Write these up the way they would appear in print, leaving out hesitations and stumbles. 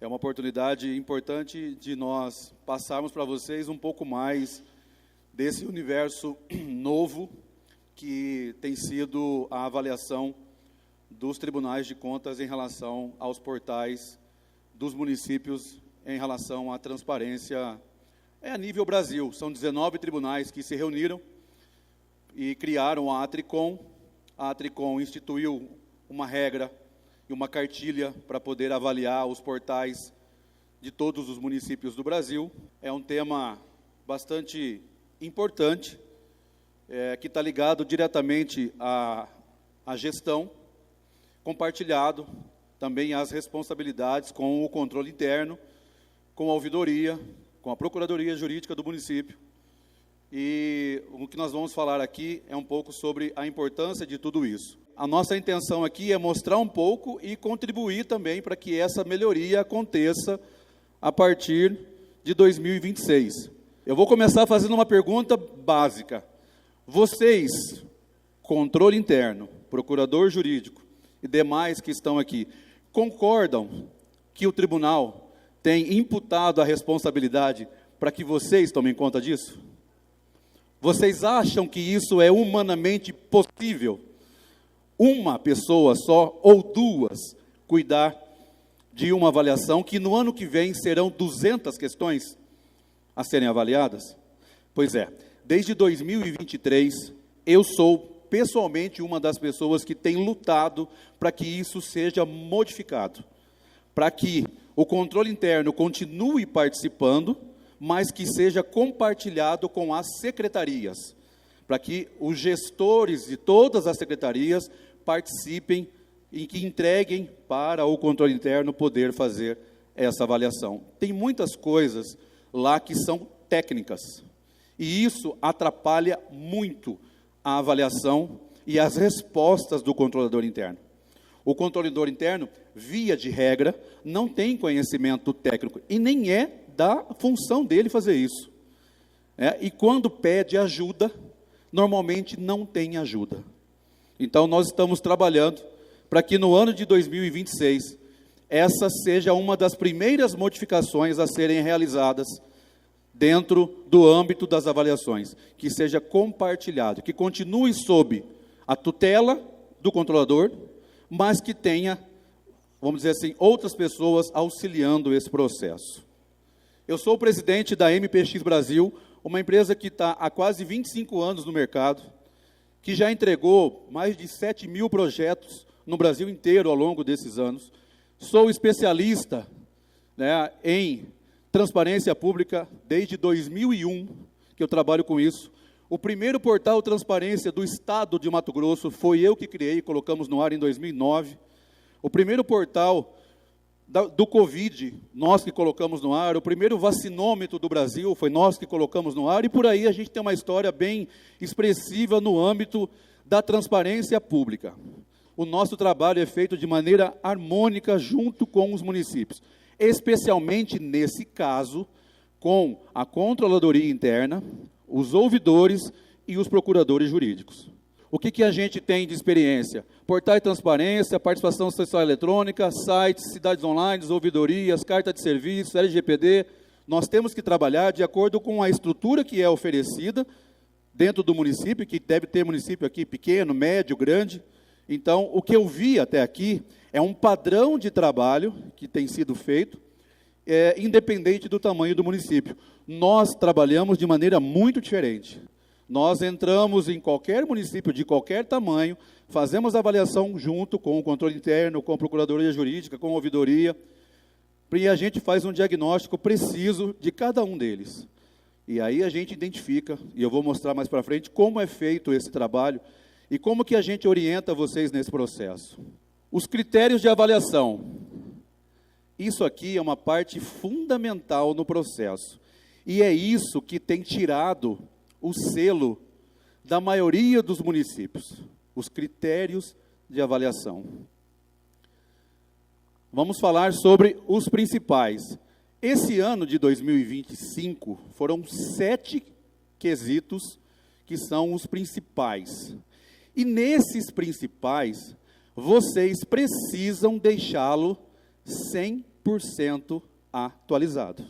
É uma oportunidade importante de nós passarmos para vocês um pouco mais desse universo novo que tem sido a avaliação dos tribunais de contas em relação aos portais dos municípios em relação à transparência a nível Brasil. São 19 tribunais que se reuniram e criaram a Atricom. A Atricom instituiu uma regra e uma cartilha para poder avaliar os portais de todos os municípios do Brasil. É um tema bastante importante, que está ligado diretamente à gestão, compartilhado também às responsabilidades com o controle interno, com a ouvidoria, com a Procuradoria Jurídica do município. E o que nós vamos falar aqui é um pouco sobre a importância de tudo isso. A nossa intenção aqui é mostrar um pouco e contribuir também para que essa melhoria aconteça a partir de 2026. Eu vou começar fazendo uma pergunta básica. Vocês, controle interno, procurador jurídico e demais que estão aqui, concordam que o tribunal tem imputado a responsabilidade para que vocês tomem conta disso? Vocês acham que isso é humanamente possível? Uma pessoa só ou duas cuidar de uma avaliação que no ano que vem serão 200 questões a serem avaliadas? Pois é, desde 2023 eu sou pessoalmente uma das pessoas que tem lutado para que isso seja modificado, para que o controle interno continue participando, mas que seja compartilhado com as secretarias, para que os gestores de todas as secretarias participem e que entreguem para o controle interno poder fazer essa avaliação. Tem muitas coisas lá que são técnicas, e isso atrapalha muito a avaliação e as respostas do controlador interno. O controlador interno, via de regra, não tem conhecimento técnico, e nem é da função dele fazer isso. E quando pede ajuda, normalmente não tem ajuda. Então, nós estamos trabalhando para que no ano de 2026, essa seja uma das primeiras modificações a serem realizadas dentro do âmbito das avaliações, que seja compartilhado, que continue sob a tutela do controlador, mas que tenha, vamos dizer assim, outras pessoas auxiliando esse processo. Eu sou o presidente da MPX Brasil, uma empresa que está há quase 25 anos no mercado, que já entregou mais de 7 mil projetos no Brasil inteiro ao longo desses anos. Sou especialista, em transparência pública desde 2001, que eu trabalho com isso. O primeiro portal transparência do estado de Mato Grosso foi eu que criei, colocamos no ar em 2009. O primeiro portal do Covid, nós que colocamos no ar. O primeiro vacinômetro do Brasil foi nós que colocamos no ar. E por aí a gente tem uma história bem expressiva no âmbito da transparência pública. O nosso trabalho é feito de maneira harmônica junto com os municípios, especialmente nesse caso, com a controladoria interna, os ouvidores e os procuradores jurídicos. O que a gente tem de experiência? Portal de transparência, participação social eletrônica, sites, cidades online, ouvidorias, carta de serviço, LGPD. Nós temos que trabalhar de acordo com a estrutura que é oferecida dentro do município, que deve ter município aqui pequeno, médio, grande. Então, o que eu vi até aqui é um padrão de trabalho que tem sido feito, independente do tamanho do município. Nós trabalhamos de maneira muito diferente. Nós entramos em qualquer município de qualquer tamanho, fazemos a avaliação junto com o controle interno, com a Procuradoria Jurídica, com a ouvidoria, e a gente faz um diagnóstico preciso de cada um deles. E aí a gente identifica, e eu vou mostrar mais para frente, como é feito esse trabalho e como que a gente orienta vocês nesse processo. Os critérios de avaliação. Isso aqui é uma parte fundamental no processo. E é isso que tem tirado o selo da maioria dos municípios, os critérios de avaliação. Vamos falar sobre os principais. Esse ano de 2025, foram 7 quesitos que são os principais. E nesses principais, vocês precisam deixá-lo sem 100% atualizado.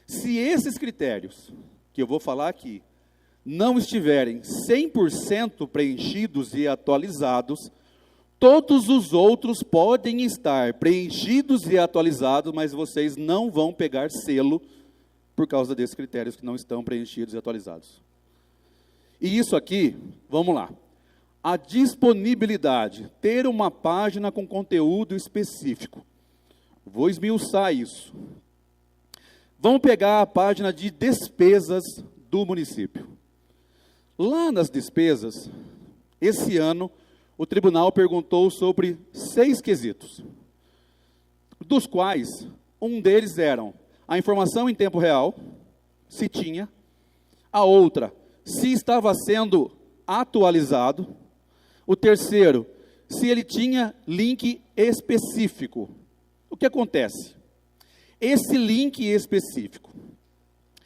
Se esses critérios, que eu vou falar aqui, não estiverem 100% preenchidos e atualizados, todos os outros podem estar preenchidos e atualizados, mas vocês não vão pegar selo por causa desses critérios que não estão preenchidos e atualizados. E isso aqui, vamos lá. A disponibilidade, ter uma página com conteúdo específico. Vou esmiuçar isso. Vamos pegar a página de despesas do município. Lá nas despesas, esse ano, o tribunal perguntou sobre 6 quesitos, dos quais um deles eram a informação em tempo real, se tinha, a outra, se estava sendo atualizado, o terceiro, se ele tinha link específico. O que acontece? Esse link específico,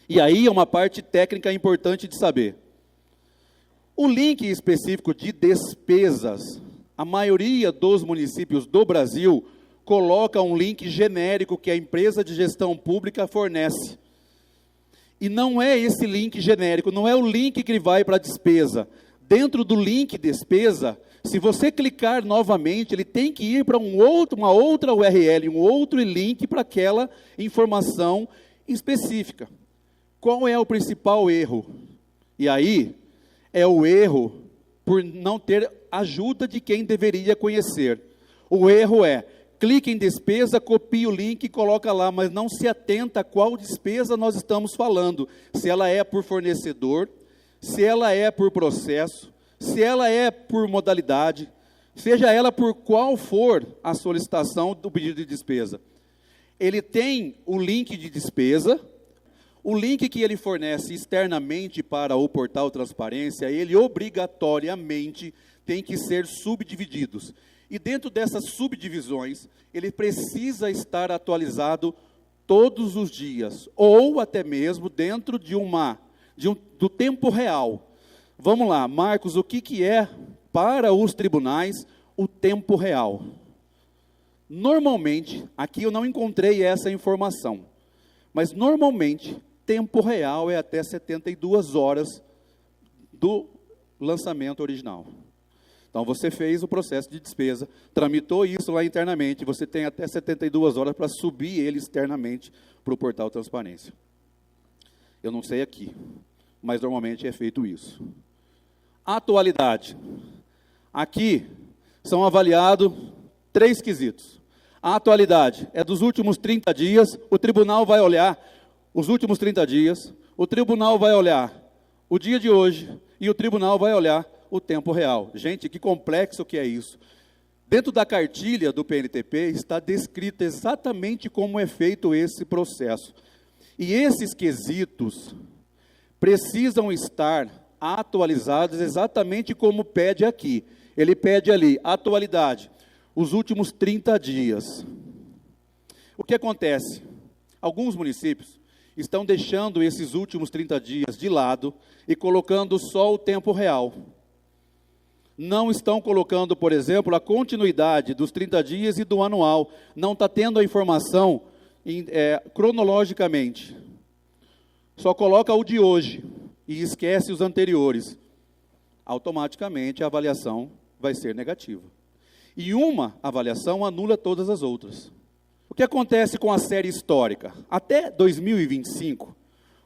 e aí é uma parte técnica importante de saber. O link específico de despesas, a maioria dos municípios do Brasil coloca um link genérico que a empresa de gestão pública fornece. E não é esse link genérico, não é o link que vai para a despesa. Dentro do link despesa, se você clicar novamente, ele tem que ir para uma outra URL, um outro link para aquela informação específica. Qual é o principal erro? E aí, é o erro por não ter ajuda de quem deveria conhecer. O erro é, clique em despesa, copie o link e coloca lá, mas não se atenta a qual despesa nós estamos falando. Se ela é por fornecedor, se ela é por processo, se ela é por modalidade, seja ela por qual for a solicitação do pedido de despesa. Ele tem o link de despesa, o link que ele fornece externamente para o portal Transparência, ele obrigatoriamente tem que ser subdivididos. E dentro dessas subdivisões, ele precisa estar atualizado todos os dias, ou até mesmo dentro do tempo real. Vamos lá, Marcos, o que é para os tribunais o tempo real? Normalmente, aqui eu não encontrei essa informação, mas normalmente, tempo real é até 72 horas do lançamento original. Então, você fez o processo de despesa, tramitou isso lá internamente, você tem até 72 horas para subir ele externamente para o portal Transparência. Eu não sei aqui, mas normalmente é feito isso. Atualidade. Aqui são avaliados 3 quesitos. A atualidade é dos últimos 30 dias, o tribunal vai olhar os últimos 30 dias, o tribunal vai olhar o dia de hoje e o tribunal vai olhar o tempo real. Gente, que complexo que é isso. Dentro da cartilha do PNTP está descrito exatamente como é feito esse processo. E esses quesitos precisam estar atualizados exatamente como pede aqui. Ele pede ali, atualidade, os últimos 30 dias. O que acontece? Alguns municípios estão deixando esses últimos 30 dias de lado e colocando só o tempo real. Não estão colocando, por exemplo, a continuidade dos 30 dias e do anual. Não está tendo a informação cronologicamente. Só coloca o de hoje e esquece os anteriores. Automaticamente a avaliação vai ser negativa. E uma avaliação anula todas as outras. O que acontece com a série histórica? Até 2025,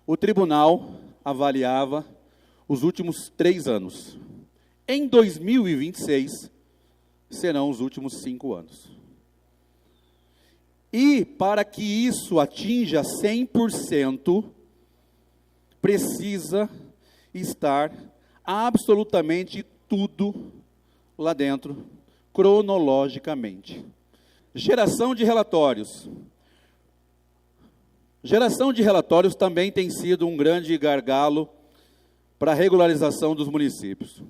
o tribunal avaliava os últimos 3 anos. Em 2026, serão os últimos 5 anos. E para que isso atinja 100%, precisa estar absolutamente tudo lá dentro, cronologicamente. Geração de relatórios. Geração de relatórios também tem sido um grande gargalo para a regularização dos municípios.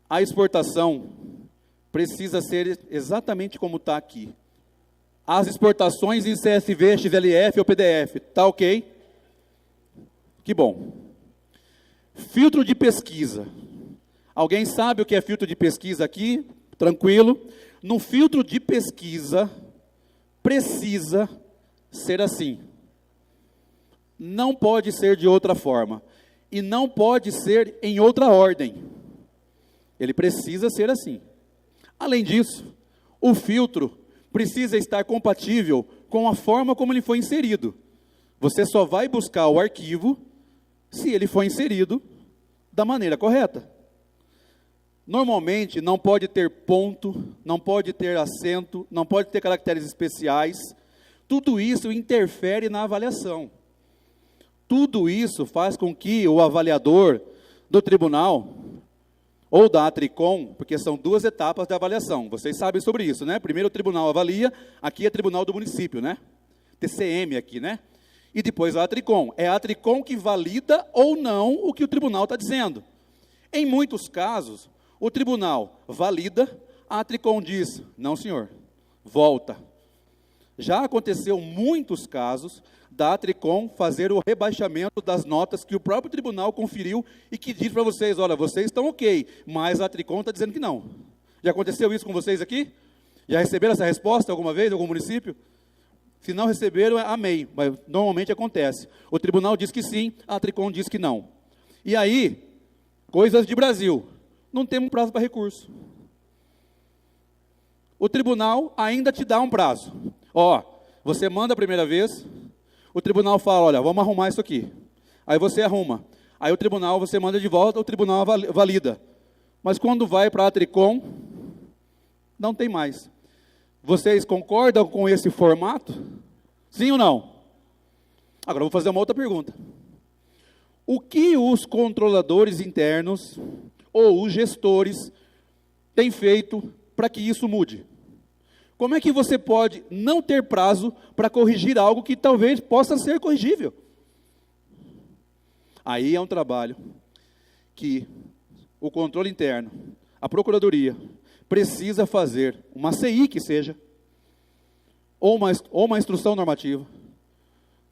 A exportação precisa ser exatamente como está aqui. As exportações em CSV, XLF ou PDF, está ok? Que bom. Filtro de pesquisa. Alguém sabe o que é filtro de pesquisa aqui? Tranquilo. No filtro de pesquisa, precisa ser assim. Não pode ser de outra forma. E não pode ser em outra ordem. Ele precisa ser assim. Além disso, o filtro precisa estar compatível com a forma como ele foi inserido. Você só vai buscar o arquivo se ele foi inserido da maneira correta. Normalmente não pode ter ponto, não pode ter acento, não pode ter caracteres especiais. Tudo isso interfere na avaliação. Tudo isso faz com que o avaliador do tribunal, ou da Atricom, porque são duas etapas de avaliação, vocês sabem sobre isso, né? Primeiro o tribunal avalia, aqui é tribunal do município, né? TCM aqui, né? E depois a Atricom. É a Atricom que valida ou não o que o tribunal está dizendo. Em muitos casos, o tribunal valida, a Atricom diz, não senhor, volta. Já aconteceu muitos casos da Atricom fazer o rebaixamento das notas que o próprio tribunal conferiu e que diz para vocês, olha, vocês estão ok, mas a Atricom está dizendo que não. Já aconteceu isso com vocês aqui? Já receberam essa resposta alguma vez, em algum município? Se não receberam, amém, mas normalmente acontece. O tribunal diz que sim, a Atricom diz que não. E aí, coisas de Brasil, não temos prazo para recurso. O tribunal ainda te dá um prazo. Ó, você manda a primeira vez, o tribunal fala, olha, vamos arrumar isso aqui. Aí você arruma. Aí o tribunal, você manda de volta, o tribunal valida. Mas quando vai para a Atricom, não tem mais. Vocês concordam com esse formato? Sim ou não? Agora eu vou fazer uma outra pergunta. O que os controladores internos ou os gestores têm feito para que isso mude? Como é que você pode não ter prazo para corrigir algo que talvez possa ser corrigível? Aí é um trabalho que o controle interno, a procuradoria, precisa fazer, uma CI que seja, ou uma instrução normativa,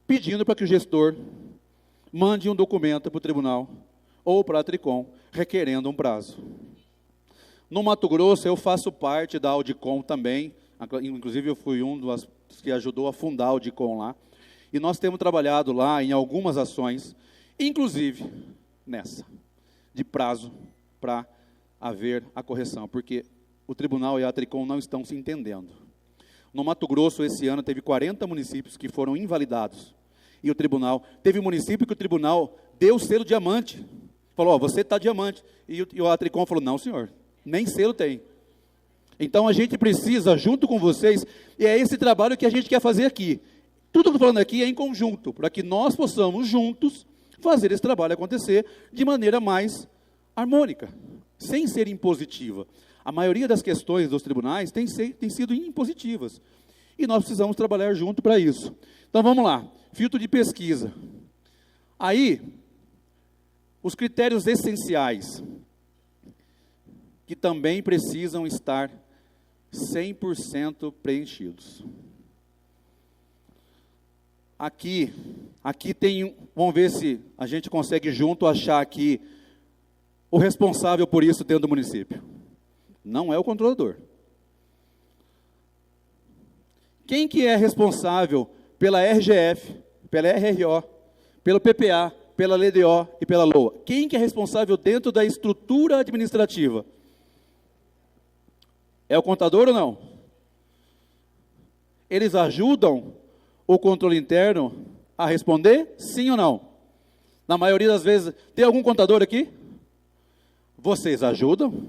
pedindo para que o gestor mande um documento para o tribunal, ou para a Atricom, requerendo um prazo. No Mato Grosso, eu faço parte da Audicom também, inclusive eu fui um dos que ajudou a fundar a Audicom lá, e nós temos trabalhado lá em algumas ações, inclusive nessa, de prazo para haver a correção, porque o tribunal e a Atricom não estão se entendendo. No Mato Grosso, esse ano, teve 40 municípios que foram invalidados, e o tribunal, teve município que o tribunal deu o selo diamante, falou, ó, você está diamante, e o Atricom falou, não senhor, nem selo tem. Então a gente precisa, junto com vocês, e é esse trabalho que a gente quer fazer aqui. Tudo que eu estou falando aqui é em conjunto, para que nós possamos juntos fazer esse trabalho acontecer de maneira mais harmônica, sem ser impositiva. A maioria das questões dos tribunais tem sido impositivas, e nós precisamos trabalhar junto para isso. Então vamos lá, filtro de pesquisa. Aí, os critérios essenciais, que também precisam estar 100% preenchidos. Aqui tem, vamos ver se a gente consegue junto achar aqui o responsável por isso dentro do município. Não é o controlador. Quem que é responsável pela RGF, pela RRO, pelo PPA, pela LDO e pela LOA? Quem que é responsável dentro da estrutura administrativa? É o contador ou não? Eles ajudam o controle interno a responder? Sim ou não? Na maioria das vezes, tem algum contador aqui? Vocês ajudam?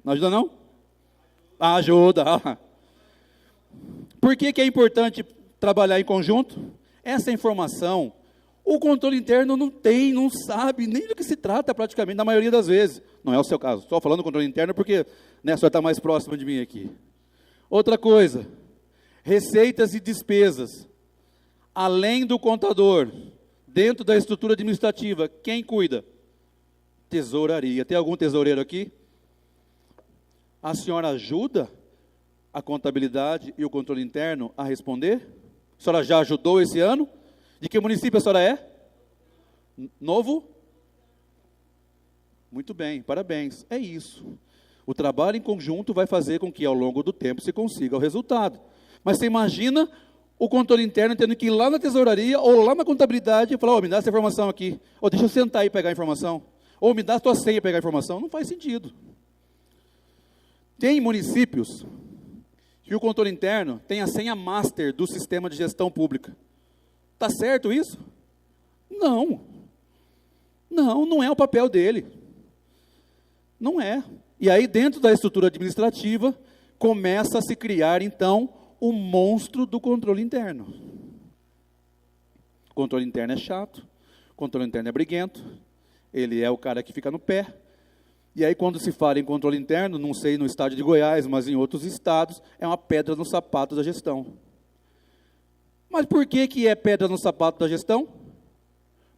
Não ajuda não? Ajuda. Por que é importante trabalhar em conjunto? Essa informação, o controle interno não tem, não sabe nem do que se trata praticamente, na maioria das vezes. Não é o seu caso, só falando do controle interno porque né, o senhor está mais próximo de mim aqui. Outra coisa, receitas e despesas, além do contador, dentro da estrutura administrativa, quem cuida? Tesouraria. Tem algum tesoureiro aqui? A senhora ajuda a contabilidade e o controle interno a responder? A senhora já ajudou esse ano? De que município a senhora é? Novo? Muito bem, parabéns. É isso. O trabalho em conjunto vai fazer com que, ao longo do tempo, se consiga o resultado. Mas você imagina o controle interno tendo que ir lá na tesouraria ou lá na contabilidade e falar, me dá essa informação aqui. Ou deixa eu sentar aí e pegar a informação. Ou me dá a tua senha e pegar a informação. Não faz sentido. Tem municípios que o controle interno tem a senha master do sistema de gestão pública. Está certo isso? Não. Não é o papel dele. Não é. E aí, dentro da estrutura administrativa, começa a se criar, então, o monstro do controle interno. O controle interno é chato, o controle interno é briguento, ele é o cara que fica no pé. E aí, quando se fala em controle interno, não sei no estado de Goiás, mas em outros estados, é uma pedra no sapato da gestão. Mas por que é pedra no sapato da gestão?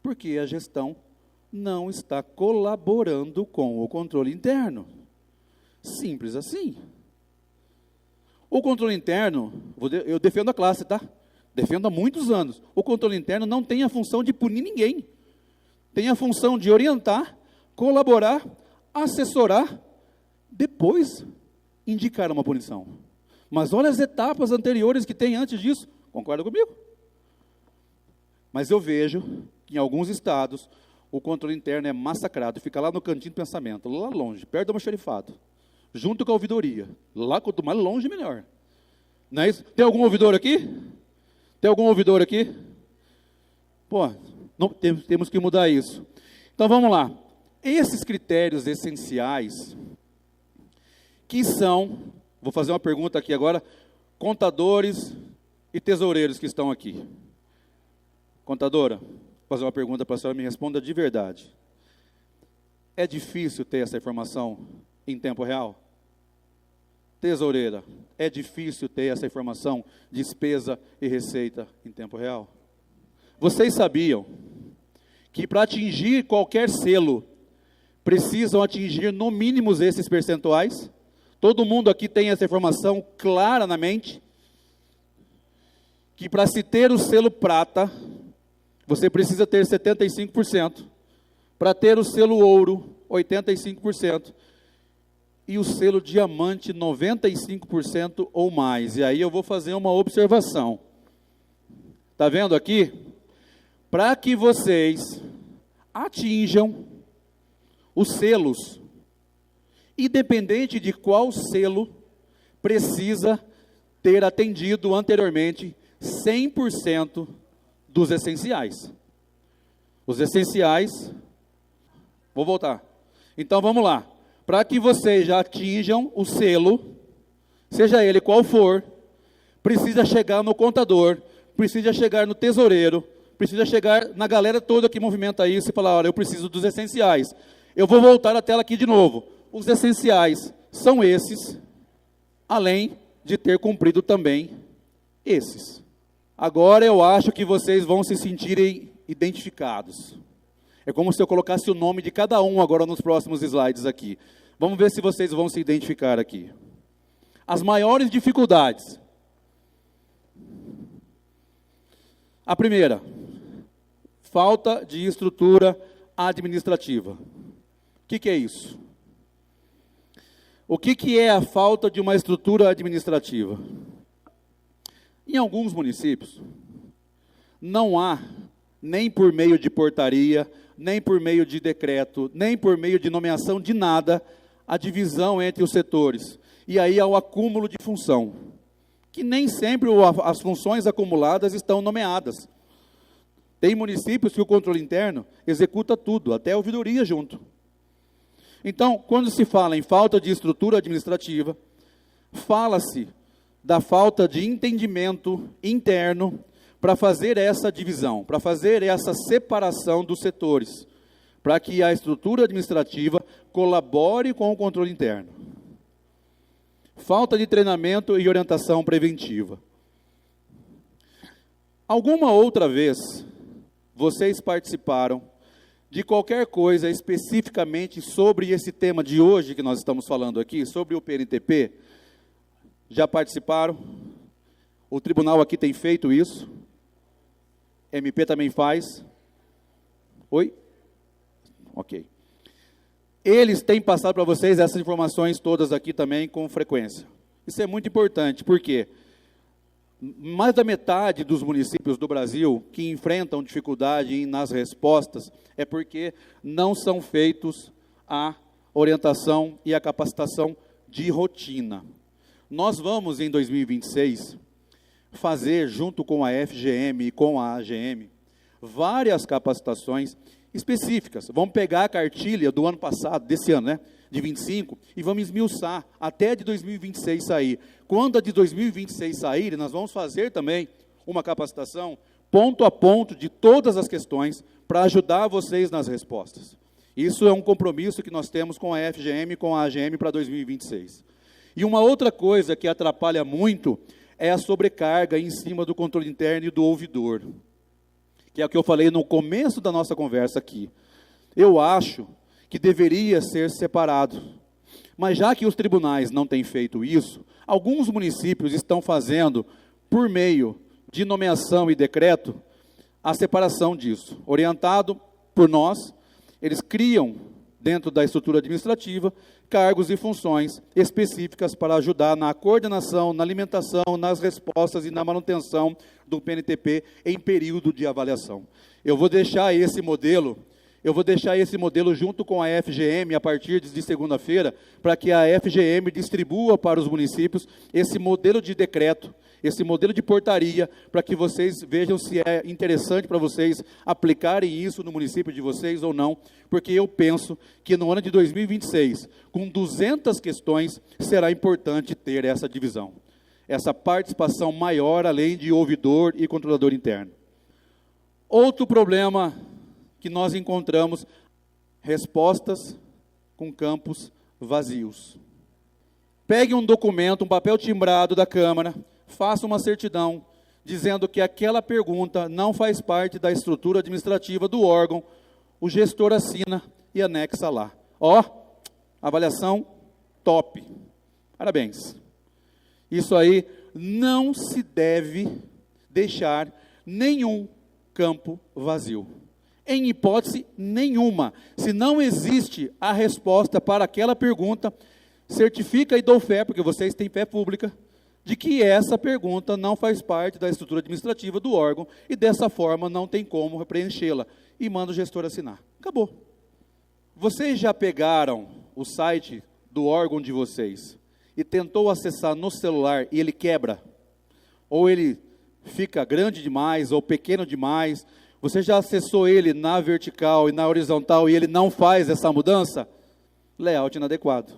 Porque a gestão não está colaborando com o controle interno. Simples assim. O controle interno, eu defendo a classe, tá? Defendo há muitos anos. O controle interno não tem a função de punir ninguém. Tem a função de orientar, colaborar, assessorar, depois indicar uma punição. Mas olha as etapas anteriores que tem antes disso. Concorda comigo? Mas eu vejo que em alguns estados o controle interno é massacrado, fica lá no cantinho do pensamento, lá longe, perto do almoxarifado, junto com a ouvidoria. Lá, quanto mais longe, melhor. Não é isso? Tem algum ouvidor aqui? Tem algum ouvidor aqui? Pô, não, temos que mudar isso. Então vamos lá. Esses critérios essenciais, que são, vou fazer uma pergunta aqui agora, contadores e tesoureiros que estão aqui. Contadora, vou fazer uma pergunta para a senhora, me responda de verdade. É difícil ter essa informação em tempo real? Tesoureira, é difícil ter essa informação, despesa e receita em tempo real? Vocês sabiam que para atingir qualquer selo, precisam atingir no mínimo esses percentuais? Todo mundo aqui tem essa informação clara na mente? Que para se ter o selo prata, você precisa ter 75%. Para ter o selo ouro, 85%. E o selo diamante, 95% ou mais. E aí eu vou fazer uma observação. Está vendo aqui? Para que vocês atinjam os selos, independente de qual selo, precisa ter atendido anteriormente 100% dos essenciais. Os essenciais, vou voltar. Então vamos lá. Para que vocês já atinjam o selo, seja ele qual for, precisa chegar no contador, precisa chegar no tesoureiro, precisa chegar na galera toda que movimenta isso e falar, olha, eu preciso dos essenciais. Eu vou voltar a tela aqui de novo. Os essenciais são esses, além de ter cumprido também esses. Agora eu acho que vocês vão se sentirem identificados. É como se eu colocasse o nome de cada um agora nos próximos slides aqui. Vamos ver se vocês vão se identificar aqui. As maiores dificuldades. A primeira, falta de estrutura administrativa. O que é isso? O que é a falta de uma estrutura administrativa? Em alguns municípios, não há, nem por meio de portaria, nem por meio de decreto, nem por meio de nomeação de nada, a divisão entre os setores. E aí há o acúmulo de função, que nem sempre as funções acumuladas estão nomeadas. Tem municípios que o controle interno executa tudo, até a ouvidoria junto. Então, quando se fala em falta de estrutura administrativa, fala-se da falta de entendimento interno para fazer essa divisão, para fazer essa separação dos setores, para que a estrutura administrativa colabore com o controle interno. Falta de treinamento e orientação preventiva. Alguma outra vez, vocês participaram de qualquer coisa especificamente sobre esse tema de hoje que nós estamos falando aqui, sobre o PNTP? Já participaram? O tribunal aqui tem feito isso? MP também faz? Oi? Ok. eles têm passado para vocês essas informações todas aqui também com frequência. Isso é muito importante, porque mais da metade dos municípios do Brasil que enfrentam dificuldade nas respostas é porque não são feitos a orientação e a capacitação de rotina. Nós vamos, em 2026, fazer, junto com a FGM e com a AGM, várias capacitações específicas. Vamos pegar a cartilha do ano passado, desse ano, né, de 25, e vamos esmiuçar até de 2026 sair. Quando a de 2026 sair, nós vamos fazer também uma capacitação ponto a ponto de todas as questões para ajudar vocês nas respostas. Isso é um compromisso que nós temos com a FGM e com a AGM para 2026. E uma outra coisa que atrapalha muito é a sobrecarga em cima do controle interno e do ouvidor, que é o que eu falei no começo da nossa conversa aqui. Eu acho que deveria ser separado, mas já que os tribunais não têm feito isso, alguns municípios estão fazendo, por meio de nomeação e decreto, a separação disso. Orientado por nós, eles criam, dentro da estrutura administrativa, cargos e funções específicas para ajudar na coordenação, na alimentação, nas respostas e na manutenção do PNTP em período de avaliação. Eu vou deixar esse modelo junto com a FGM a partir de segunda-feira, para que a FGM distribua para os municípios esse modelo de decreto, esse modelo de portaria, para que vocês vejam se é interessante para vocês aplicarem isso no município de vocês ou não, porque eu penso que no ano de 2026, com 200 questões, será importante ter essa divisão, essa participação maior, além de ouvidor e controlador interno. Outro problema que nós encontramos, respostas com campos vazios. Pegue um documento, um papel timbrado da Câmara, faça uma certidão, dizendo que aquela pergunta não faz parte da estrutura administrativa do órgão, o gestor assina e anexa lá. Ó, avaliação top. Parabéns. Isso aí não se deve deixar nenhum campo vazio. Em hipótese nenhuma. Se não existe a resposta para aquela pergunta, certifica e dou fé, porque vocês têm fé pública, de que essa pergunta não faz parte da estrutura administrativa do órgão e dessa forma não tem como preenchê-la. E manda o gestor assinar. Acabou. Vocês já pegaram o site do órgão de vocês e tentou acessar no celular e ele quebra? Ou ele fica grande demais ou pequeno demais? Você já acessou ele na vertical e na horizontal e ele não faz essa mudança? Layout inadequado.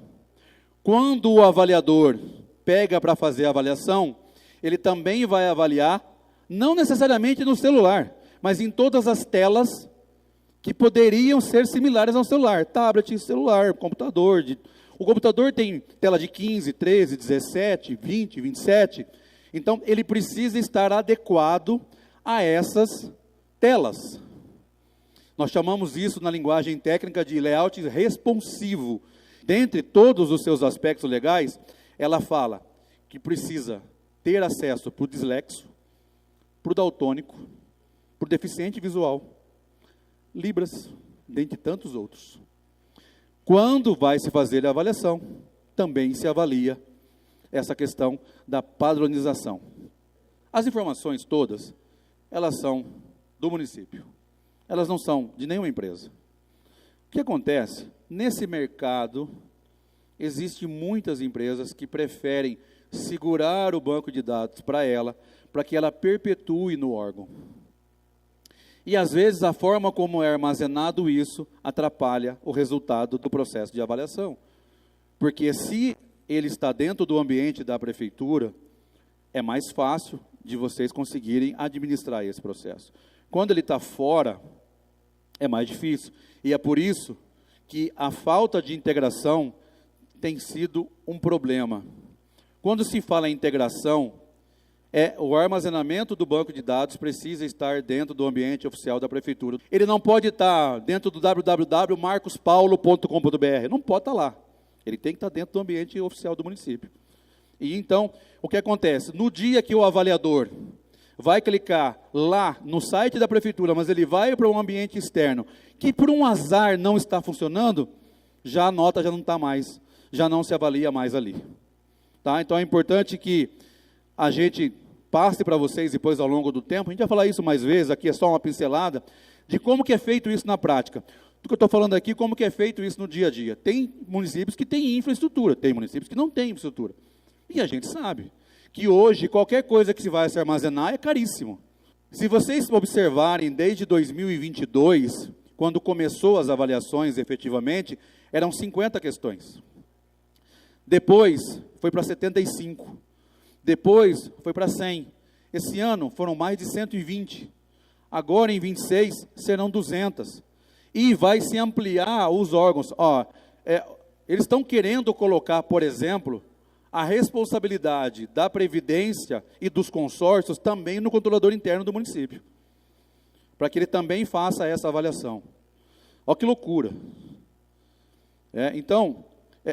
Quando o avaliador pega para fazer a avaliação, ele também vai avaliar, não necessariamente no celular, mas em todas as telas que poderiam ser similares ao celular. Tablet, celular, computador. O computador tem tela de 15, 13, 17, 20, 27. Então, ele precisa estar adequado a essas telas. Nós chamamos isso na linguagem técnica de layout responsivo. Dentre todos os seus aspectos legais, ela fala que precisa ter acesso para o dislexo, para o daltônico, para o deficiente visual, Libras, dentre tantos outros. Quando vai se fazer a avaliação, também se avalia essa questão da padronização. As informações todas, elas são do município. Elas não são de nenhuma empresa. O que acontece? Nesse mercado, existem muitas empresas que preferem segurar o banco de dados para que ela perpetue no órgão. E, às vezes, a forma como é armazenado isso atrapalha o resultado do processo de avaliação. Porque se ele está dentro do ambiente da prefeitura, é mais fácil de vocês conseguirem administrar esse processo. Quando ele está fora, é mais difícil. E é por isso que a falta de integração tem sido um problema. Quando se fala em integração, o armazenamento do banco de dados precisa estar dentro do ambiente oficial da prefeitura. Ele não pode estar dentro do www.marcospaulo.com.br, não pode estar lá. Ele tem que estar dentro do ambiente oficial do município. E então, o que acontece? No dia que o avaliador vai clicar lá no site da prefeitura, mas ele vai para um ambiente externo, que por um azar não está funcionando, já a nota já não está mais, já não se avalia mais ali. Tá? Então é importante que a gente passe para vocês depois ao longo do tempo, a gente vai falar isso mais vezes, aqui é só uma pincelada, de como que é feito isso na prática. Do que eu estou falando aqui, como que é feito isso no dia a dia. Tem municípios que têm infraestrutura, tem municípios que não têm infraestrutura. E a gente sabe que hoje qualquer coisa que se vai se armazenar é caríssimo. Se vocês observarem desde 2022, quando começou as avaliações efetivamente, eram 50 questões. Depois foi para 75. Depois foi para 100. Esse ano foram mais de 120. Agora em 26 serão 200. E vai se ampliar os órgãos. Eles estão querendo colocar, por exemplo, a responsabilidade da Previdência e dos consórcios também no controlador interno do município, para que ele também faça essa avaliação. Olha que loucura.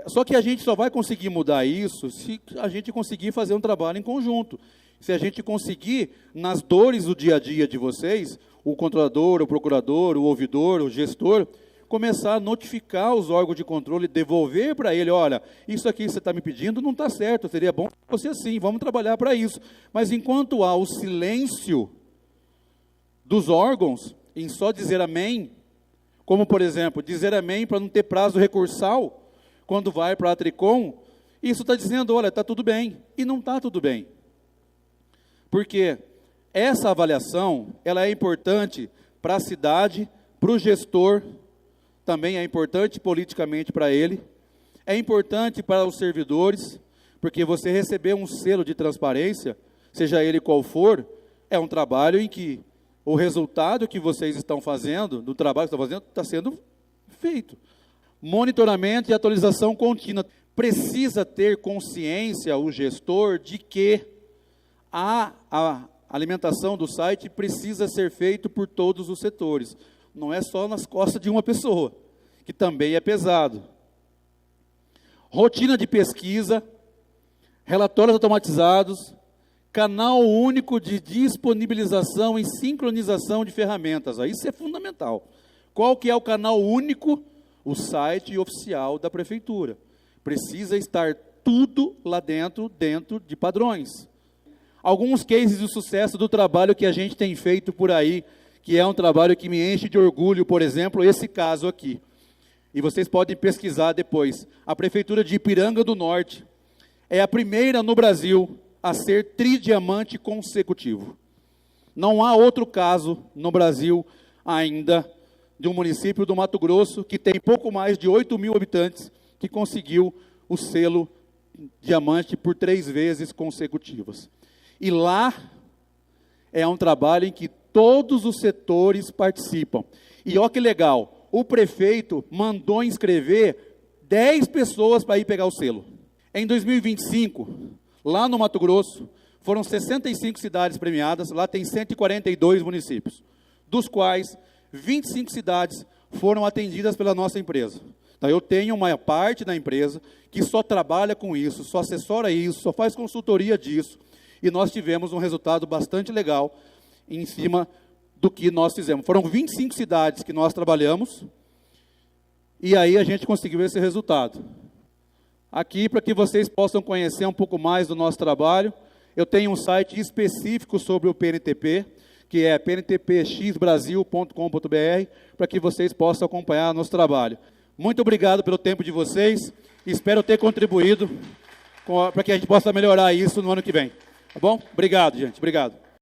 Só que a gente só vai conseguir mudar isso se a gente conseguir fazer um trabalho em conjunto. Se a gente conseguir, nas dores do dia a dia de vocês, o controlador, o procurador, o ouvidor, o gestor, começar a notificar os órgãos de controle, devolver para ele, olha, isso aqui que você está me pedindo não está certo, seria bom você assim, vamos trabalhar para isso. Mas enquanto há o silêncio dos órgãos, em só dizer amém, como, por exemplo, dizer amém para não ter prazo recursal, quando vai para a Tricom, isso está dizendo, olha, está tudo bem, e não está tudo bem. Porque essa avaliação, ela é importante para a cidade, para o gestor, também é importante politicamente para ele, é importante para os servidores, porque você receber um selo de transparência, seja ele qual for, é um trabalho em que o resultado que vocês estão fazendo, do trabalho que estão fazendo, está sendo feito. Monitoramento e atualização contínua. Precisa ter consciência o gestor de que a alimentação do site precisa ser feita por todos os setores. Não é só nas costas de uma pessoa, que também é pesado. Rotina de pesquisa, relatórios automatizados, canal único de disponibilização e sincronização de ferramentas. Isso é fundamental. Qual que é o canal único? O site oficial da prefeitura. Precisa estar tudo lá dentro de padrões. Alguns cases de sucesso do trabalho que a gente tem feito por aí, que é um trabalho que me enche de orgulho, por exemplo, esse caso aqui. E vocês podem pesquisar depois. A Prefeitura de Ipiranga do Norte é a primeira no Brasil a ser tridiamante consecutivo. Não há outro caso no Brasil ainda de um município do Mato Grosso que tem pouco mais de 8.000 habitantes que conseguiu o selo diamante por 3 vezes consecutivas. E lá é um trabalho em que todos os setores participam. E olha que legal, o prefeito mandou inscrever 10 pessoas para ir pegar o selo. Em 2025, lá no Mato Grosso, foram 65 cidades premiadas, lá tem 142 municípios, dos quais 25 cidades foram atendidas pela nossa empresa. Então, eu tenho uma parte da empresa que só trabalha com isso, só assessora isso, só faz consultoria disso, e nós tivemos um resultado bastante legal em cima do que nós fizemos. Foram 25 cidades que nós trabalhamos, e aí a gente conseguiu esse resultado. Aqui, para que vocês possam conhecer um pouco mais do nosso trabalho, eu tenho um site específico sobre o PNTP, que é pntpxbrasil.com.br, para que vocês possam acompanhar nosso trabalho. Muito obrigado pelo tempo de vocês, espero ter contribuído para que a gente possa melhorar isso no ano que vem. Tá bom? Obrigado, gente. Obrigado.